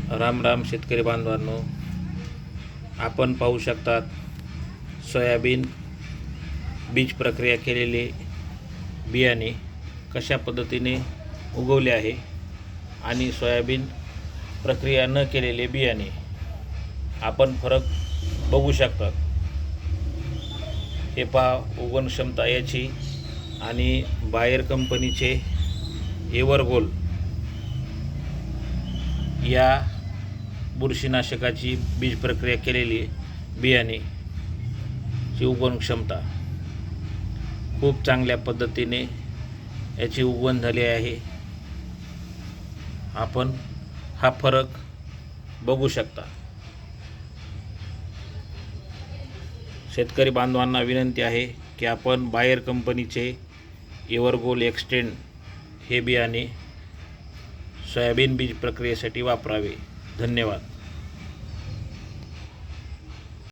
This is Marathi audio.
राम राम शेतकरी बांधवांनो, आपण पाहू शकतात सोयाबीन बीज प्रक्रिया केलेले बियाणे कशा पद्धतीने उगवले आहे आणि सोयाबीन प्रक्रिया न केलेले बियाणे आपण फरक बघू शकतात। हे पहा उगवण क्षमता याची आणि बायर कंपनीचे एव्हरगोल्ड या बुरशीनाशकाची बीज प्रक्रिया केलेली बियाणेची उगवण क्षमता खूप चांगल्या पद्धतीने याची उगवण झाली आहे। आपण हा फरक बघू शकता। शेतकरी बांधवांना विनंती आहे की आपण बायर कंपनीचे एव्हरगोल्ड एक्सटेंड हे बियाणे सोयाबीन बीज प्रक्रियेसाठी वापरावे। धन्यवाद।